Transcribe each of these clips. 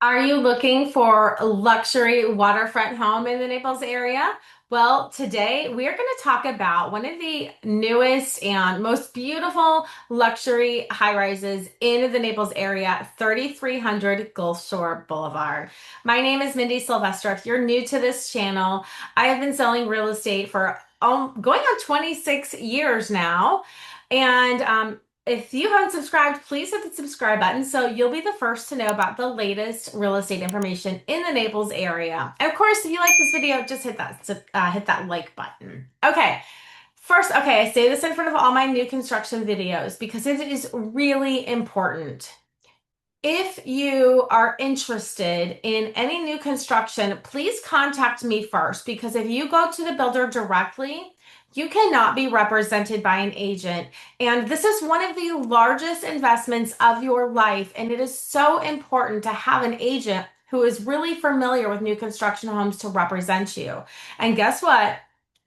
Are you looking for a luxury waterfront home in the Naples area? Well, today we are going to talk about one of the newest and most beautiful luxury high rises in the Naples area, 3300 Gulf Shore Boulevard. My name is Mindy Sylvester. If you're new to this channel, I have been selling real estate for going on 26 years now. And if you haven't subscribed, please hit the subscribe button so you'll be the first to know about the latest real estate information in the Naples area. And of course, if you like this video, just hit that like button. Okay. First, okay, I say this in front of all my new construction videos because it is really important. If you are interested in any new construction, please contact me first because if you go to the builder directly, you cannot be represented by an agent. And this is one of the largest investments of your life. And it is so important to have an agent who is really familiar with new construction homes to represent you. And guess what?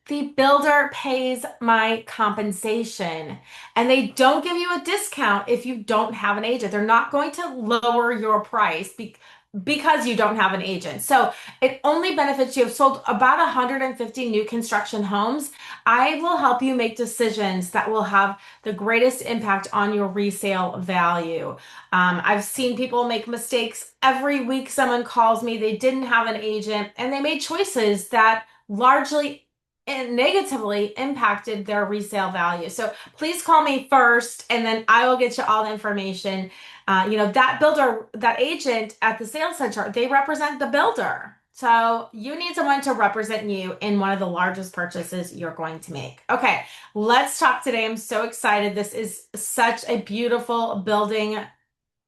The builder pays my compensation and they don't give you a discount if you don't have an agent. They're not going to lower your price because you don't have an agent. So it only benefits you. I've sold about 150 new construction homes. I will help you make decisions that will have the greatest impact on your resale value. I've seen people make mistakes every week. Someone calls me, they didn't have an agent, and they made choices that largely and negatively impacted their resale value. So please call me first and then I will get you all the information. That builder, that agent at the sales center, they represent the builder. So you need someone to represent you in one of the largest purchases you're going to make. Okay, let's talk today. I'm so excited. This is such a beautiful building.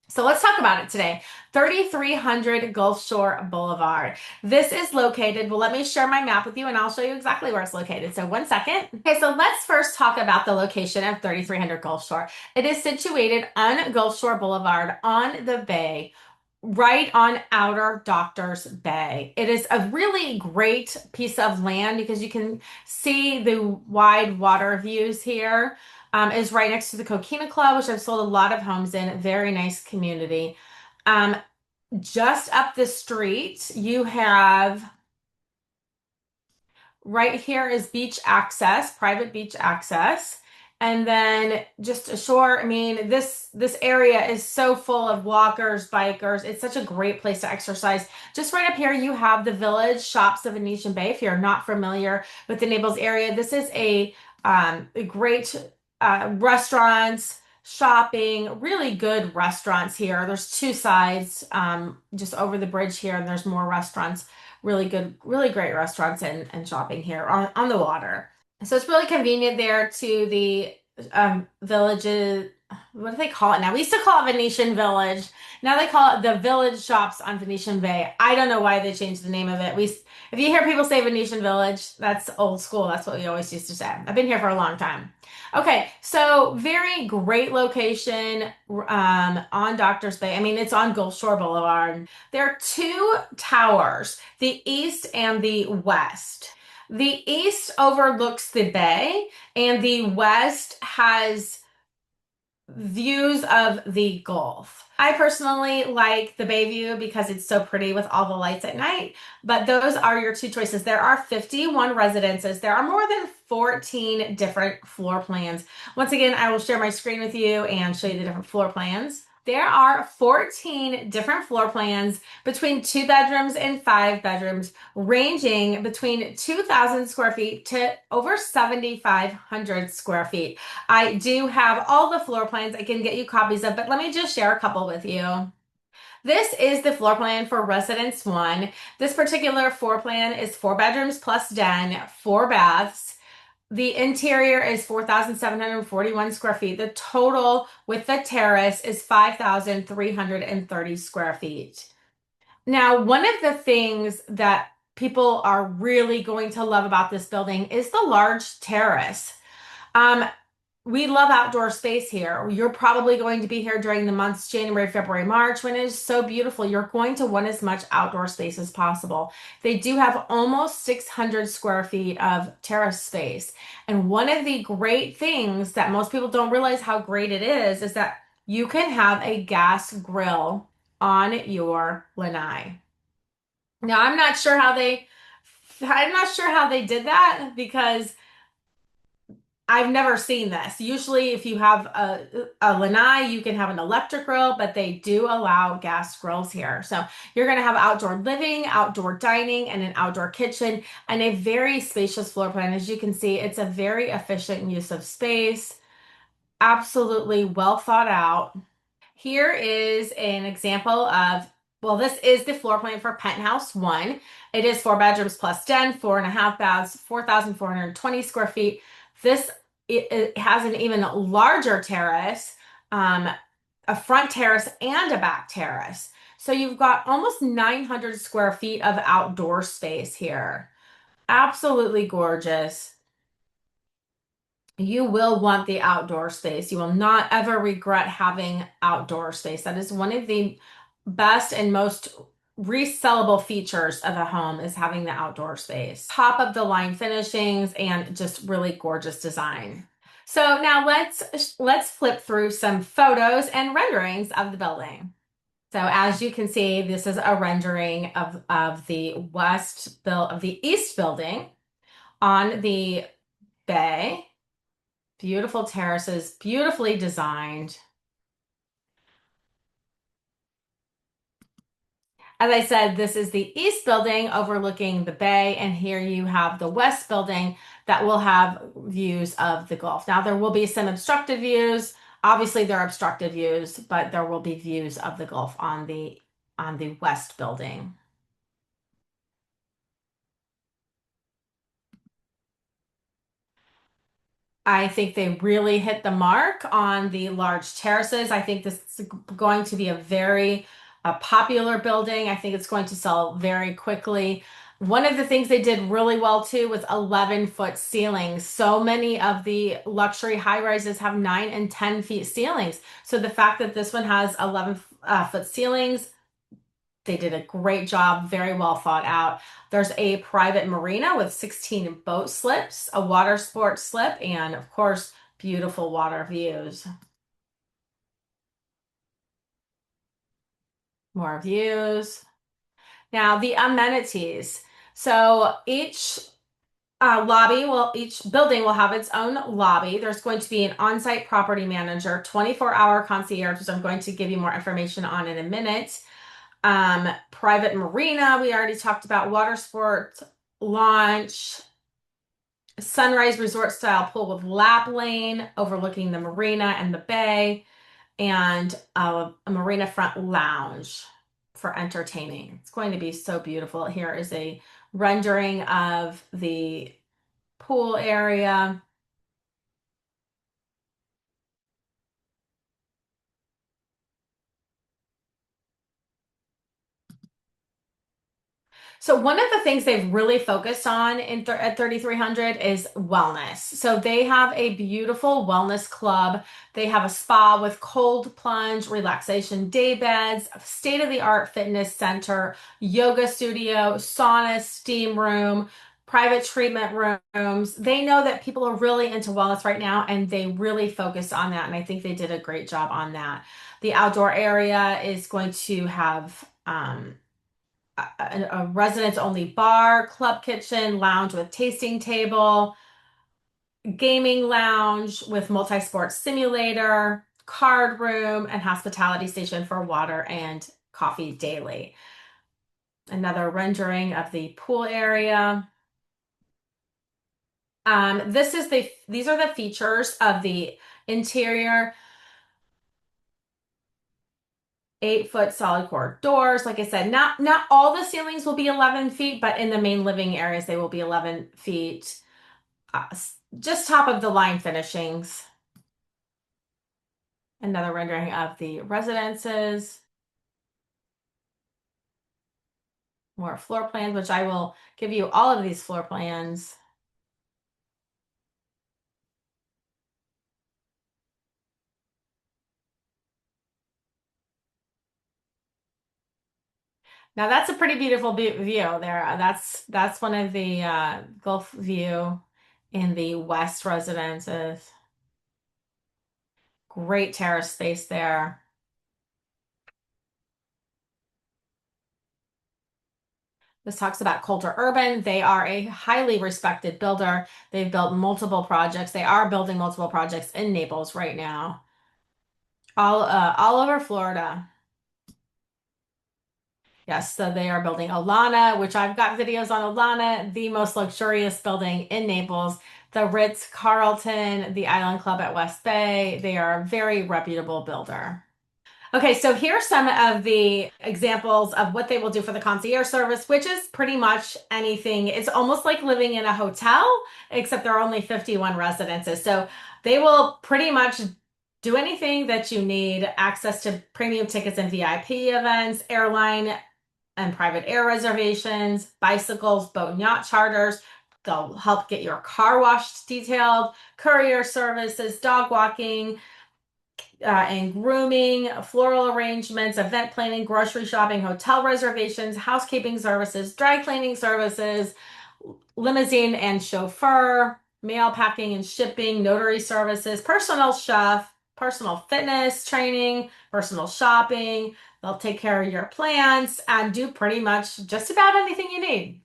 So let's talk about it today. 3300 Gulf Shore Boulevard. This is located, well, let me share my map with you and I'll show you exactly where it's located. So one second. Okay, so let's first talk about the location of 3300 Gulf Shore. It is situated on Gulf Shore Boulevard on the bay, right on Outer Doctors Bay. It is a really great piece of land because you can see the wide water views here. Is right next to the Coquina Club, which I've sold a lot of homes in. Very nice community. Um, just up the street, you have right here is beach access, private beach access. And then just ashore, I mean, this area is so full of walkers, bikers. It's such a great place to exercise. Just right up here, you have the Village Shops of Venetian Bay. If you're not familiar with the Naples area, this is a great restaurants, shopping, really good restaurants here. There's two sides, just over the bridge here, and there's more restaurants, really good, really great restaurants and shopping here on the water. So it's really convenient there to the villages. What do they call it now? We used to call it Venetian Village. Now they call it the Village Shops on Venetian Bay. I don't know why they changed the name of it. If you hear people say Venetian Village, that's old school. That's what we always used to say. I've been here for a long time. Okay, so very great location on Doctors Bay. I mean, it's on Gulf Shore Boulevard. There are two towers, the east and the west. The east overlooks the bay, and the west has views of the Gulf. I personally like the bay view because it's so pretty with all the lights at night, but those are your two choices. There are 51 residences. There are more than 14 different floor plans. Once again, I will share my screen with you and show you the different floor plans. There are 14 different floor plans between 2 bedrooms and 5 bedrooms, ranging between 2,000 square feet to over 7,500 square feet. I do have all the floor plans I can get you copies of, but let me just share a couple with you. This is the floor plan for Residence 1. This particular floor plan is 4 bedrooms plus den, 4 baths. The interior is 4,741 square feet. The total with the terrace is 5,330 square feet. Now, one of the things that people are really going to love about this building is the large terrace. Um, we love outdoor space here. You're probably going to be here during the months January, February, March when it is so beautiful. You're going to want as much outdoor space as possible. They do have almost 600 square feet of terrace space. And one of the great things that most people don't realize how great it is that you can have a gas grill on your lanai. Now, I'm not sure how they did that because I've never seen this. Usually, if you have a lanai, you can have an electric grill, but they do allow gas grills here. So you're going to have outdoor living, outdoor dining, and an outdoor kitchen, and a very spacious floor plan. As you can see, it's a very efficient use of space. Absolutely well thought out. Here is an example of, well, this is the floor plan for penthouse one. It is 4 bedrooms plus den, 4.5 baths, 4,420 square feet. This it has an even larger terrace, um, a front terrace and a back terrace. So you've got almost 900 square feet of outdoor space here. Absolutely gorgeous. You will want the outdoor space. You will not ever regret having outdoor space. That is one of the best and most resellable features of a home is having the outdoor space. Top of the line finishings and just really gorgeous design. So now let's flip through some photos and renderings of the building. So as you can see, this is a rendering of the east building on the bay. Beautiful terraces, beautifully designed. As I said, this is the east building overlooking the bay, and here you have the west building that will have views of the Gulf. Now, there will be some obstructed views. Obviously, there are obstructed views, but there will be views of the Gulf on the west building. I think they really hit the mark on the large terraces. I think this is going to be a very popular building. I think it's going to sell very quickly. One of the things they did really well too was 11-foot ceilings. So many of the luxury high rises have 9 and 10 feet ceilings. So the fact that this one has 11-foot ceilings, they did a great job, very well thought out. There's a private marina with 16 boat slips, a water sports slip, and of course, beautiful water views. More views. Now, the amenities. So each building will have its own lobby. There's going to be an on-site property manager, 24-hour concierge, which I'm going to give you more information on in a minute. Private marina, we already talked about water sports, launch, sunrise resort style pool with lap lane overlooking the marina and the bay, and a marina front lounge for entertaining. It's going to be so beautiful. Here is a rendering of the pool area. So one of the things they've really focused on at 3300 is wellness. So they have a beautiful wellness club. They have a spa with cold plunge, relaxation day beds, state-of-the-art fitness center, yoga studio, sauna, steam room, private treatment rooms. They know that people are really into wellness right now, and they really focus on that. And I think they did a great job on that. The outdoor area is going to have a residents only bar, club kitchen, lounge with tasting table, gaming lounge with multi-sport simulator, card room, and hospitality station for water and coffee daily. Another rendering of the pool area. These are the features of the interior. 8-foot solid core doors. Like I said, not all the ceilings will be 11 feet, but in the main living areas, they will be 11 feet. Uh, just top of the line finishings. Another rendering of the residences. More floor plans, which I will give you all of these floor plans. Now that's a pretty beautiful view there. That's one of the Gulf view in the west residences. Great terrace space there. This talks about Coulter Urban. They are a highly respected builder. They've built multiple projects. They are building multiple projects in Naples right now, all over Florida. Yes, so they are building Alana, which I've got videos on Alana, the most luxurious building in Naples. The Ritz-Carlton, the Island Club at West Bay. They are a very reputable builder. Okay, so here are some of the examples of what they will do for the concierge service, which is pretty much anything. It's almost like living in a hotel, except there are only 51 residences. So they will pretty much do anything that you need, access to premium tickets and VIP events, airline and private air reservations, bicycles, boat and yacht charters. They'll help get your car washed detailed, courier services, dog walking, and grooming, floral arrangements, event planning, grocery shopping, hotel reservations, housekeeping services, dry cleaning services, limousine and chauffeur, mail packing and shipping, notary services, personal chef, personal fitness training, personal shopping. They'll take care of your plants and do pretty much just about anything you need.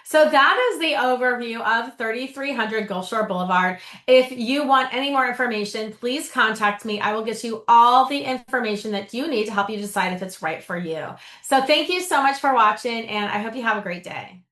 So that is the overview of 3300 Gulf Shore Boulevard. If you want any more information, please contact me. I will get you all the information that you need to help you decide if it's right for you. So thank you so much for watching, and I hope you have a great day.